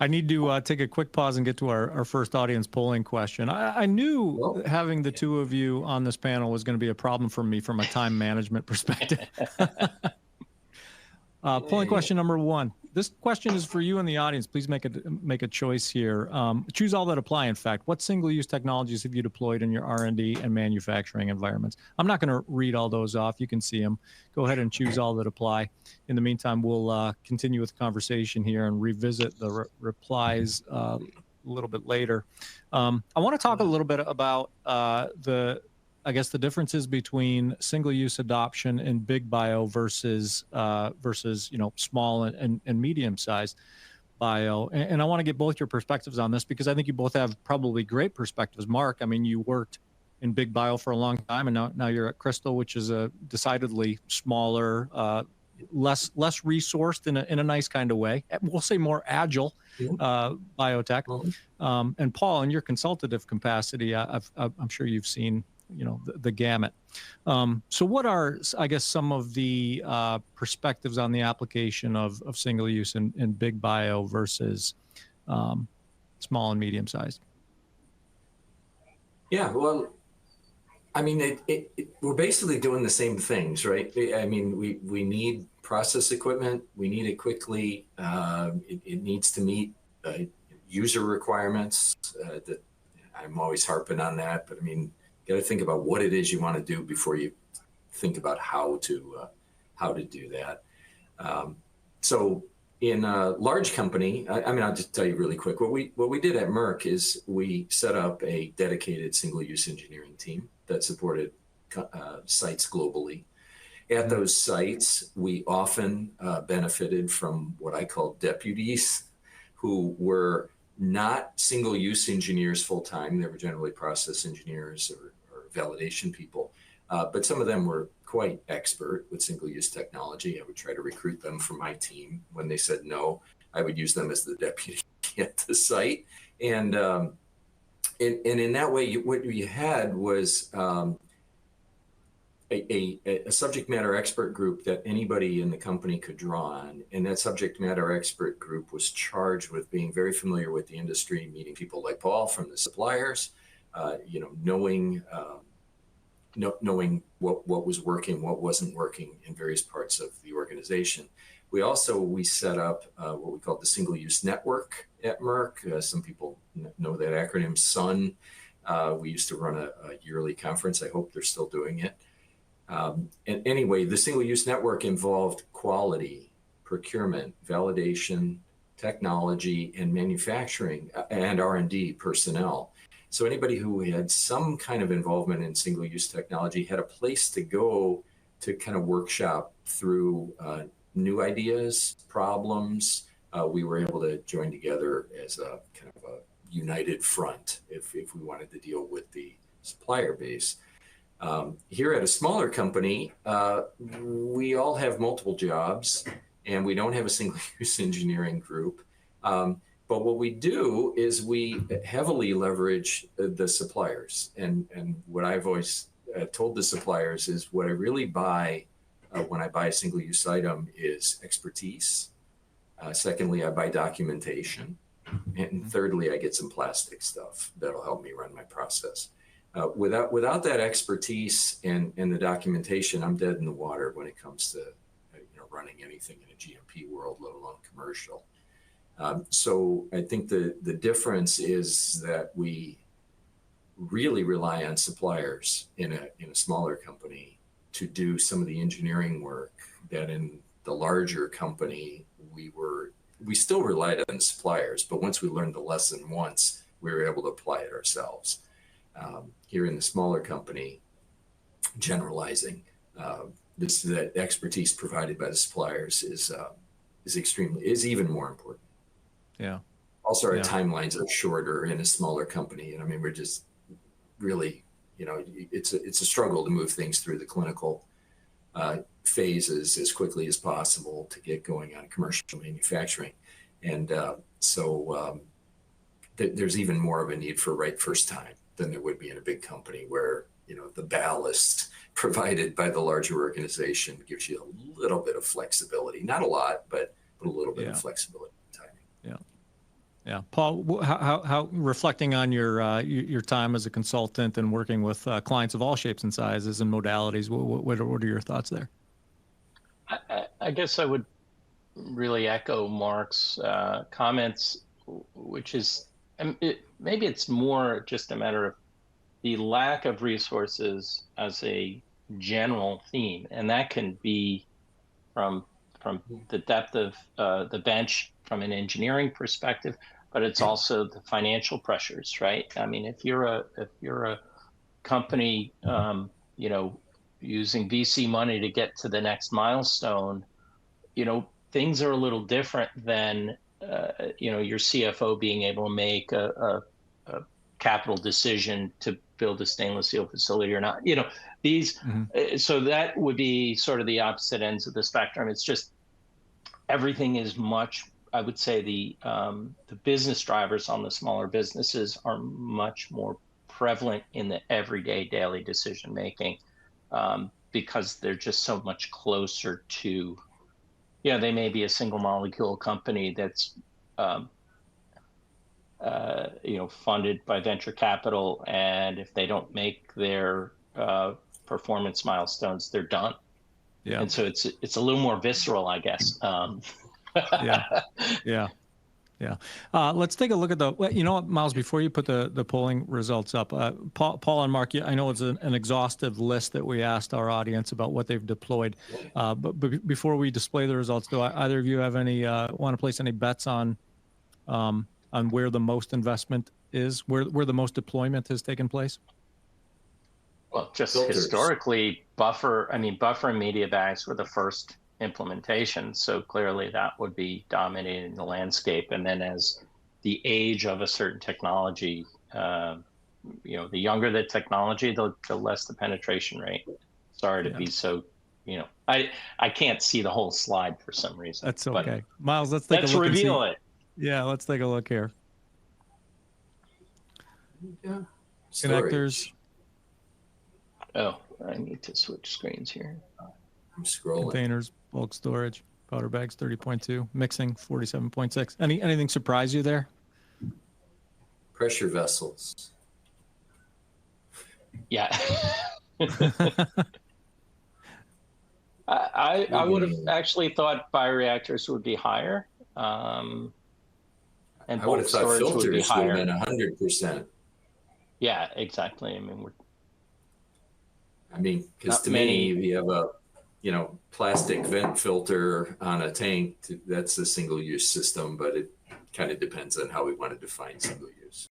I need to take a quick pause and get to our first audience polling question. I knew having the two of you on this panel was going to be a problem for me from a time management perspective. Polling question number one. This question is for you in the audience. Please make a choice here. Choose all that apply, in fact. What single-use technologies have you deployed in your R&D and manufacturing environments? I'm not going to read all those off. You can see them. Go ahead and choose all that apply. In the meantime, we'll continue with the conversation here and revisit the replies a little bit later. I want to talk a little bit about I guess the differences between single-use adoption in big bio versus small and medium-sized bio. And I want to get both your perspectives on this because I think you both have probably great perspectives. Mark, I mean, you worked in big bio for a long time, and now you're at Krystal, which is a decidedly smaller, less resourced in a nice kind of way. We'll say more agile biotech. And Paul, in your consultative capacity, I'm sure you've seen the gamut. So what are, I guess, some of the perspectives on the application of single use in big bio versus small and medium sized? Yeah, well, I mean, we're basically doing the same things, right? I mean, we need process equipment. We need it quickly. It needs to meet user requirements. That I'm always harping on that, but I mean, you got to think about what it is you want to do before you think about how to do that. So in a large company, I mean, I'll just tell you really quick. What we did at Merck is we set up a dedicated single-use engineering team that supported sites globally. At those sites, we often benefited from what I call deputies who were not single-use engineers full-time. They were generally process engineers or validation people, but some of them were quite expert with single-use technology. I would try to recruit them for my team. When they said no, I would use them as the deputy at the site. And in that way, what you had was a subject matter expert group that anybody in the company could draw on. And that subject matter expert group was charged with being very familiar with the industry, meeting people like Paul from the suppliers, knowing what was working, what wasn't working in various parts of the organization. We set up what we call the single-use network at Merck. Some people know that acronym, SUN. We used to run a yearly conference. I hope they're still doing it. And anyway, the single-use network involved quality, procurement, validation, technology, and manufacturing and R&D personnel. So anybody who had some kind of involvement in single-use technology had a place to go to kind of workshop through new ideas, problems. We were able to join together as a kind of a united front if we wanted to deal with the supplier base. Here at a smaller company, we all have multiple jobs and we don't have a single-use engineering group. But what we do is we heavily leverage the suppliers. And what I've always told the suppliers is what I really buy when I buy a single-use item is expertise. Secondly, I buy documentation. And thirdly, I get some plastic stuff that'll help me run my process. Without that expertise and the documentation, I'm dead in the water when it comes to running anything in a GMP world, let alone commercial. So I think the difference is that we really rely on suppliers in a smaller company to do some of the engineering work that in the larger company we still relied on suppliers, but once we learned the lesson once, we were able to apply it ourselves. Here in the smaller company, generalizing that expertise provided by the suppliers is even more important. Yeah. Also, our timelines are shorter in a smaller company, and I mean we're just really, it's a struggle to move things through the clinical phases as quickly as possible to get going on commercial manufacturing, and so there's even more of a need for right first time than there would be in a big company where the ballast provided by the larger organization gives you a little bit of flexibility, not a lot, but a little bit of flexibility in timing. Yeah. Yeah, Paul, how reflecting on your time as a consultant and working with clients of all shapes and sizes and modalities, what are your thoughts there? I guess I would really echo Mark's comments, which is maybe it's more just a matter of the lack of resources as a general theme, and that can be from the depth of the bench from an engineering perspective, but it's also the financial pressures, right? I mean, if you're a company, you know, using VC money to get to the next milestone, you know, things are a little different than you know, your CFO being able to make a capital decision to build a stainless steel facility or not. You know, these. So that would be sort of the opposite ends of the spectrum. It's just everything is much. I would say the business drivers on the smaller businesses are much more prevalent in the everyday daily decision making because they're just so much closer to. Yeah, they may be a single molecule company that's, you know, funded by venture capital, and if they don't make their performance milestones, they're done. Yeah. And so it's a little more visceral, I guess. Yeah. Let's take a look at you know what, Miles, before you put the polling results up, Paul and Mark, I know it's an exhaustive list that we asked our audience about what they've deployed. But before we display the results, do either of you have any, want to place any bets on where the most investment is, where the most deployment has taken place? Well, just Filters. Historically, buffer and media bags were the first implementation. So clearly that would be dominating the landscape. And then as the age of a certain technology, you know, the younger the technology, the less the penetration rate. Sorry to be so, you know, I can't see the whole slide for some reason. That's okay. Miles, let's take a look. Let's reveal it. Yeah, let's take a look here. Yeah. Connectors. Oh, I need to switch screens here. I'm scrolling. Containers, bulk storage, powder bags 30.2, mixing 47.6. Anything surprise you there? Pressure vessels. Yeah. I would have actually thought bioreactors would be higher. And I would have thought filters would have been 100%. Yeah, exactly. I mean, because to me, if you have a, you know, plastic vent filter on a tank, that's a single-use system, but it kind of depends on how we want to define single-use.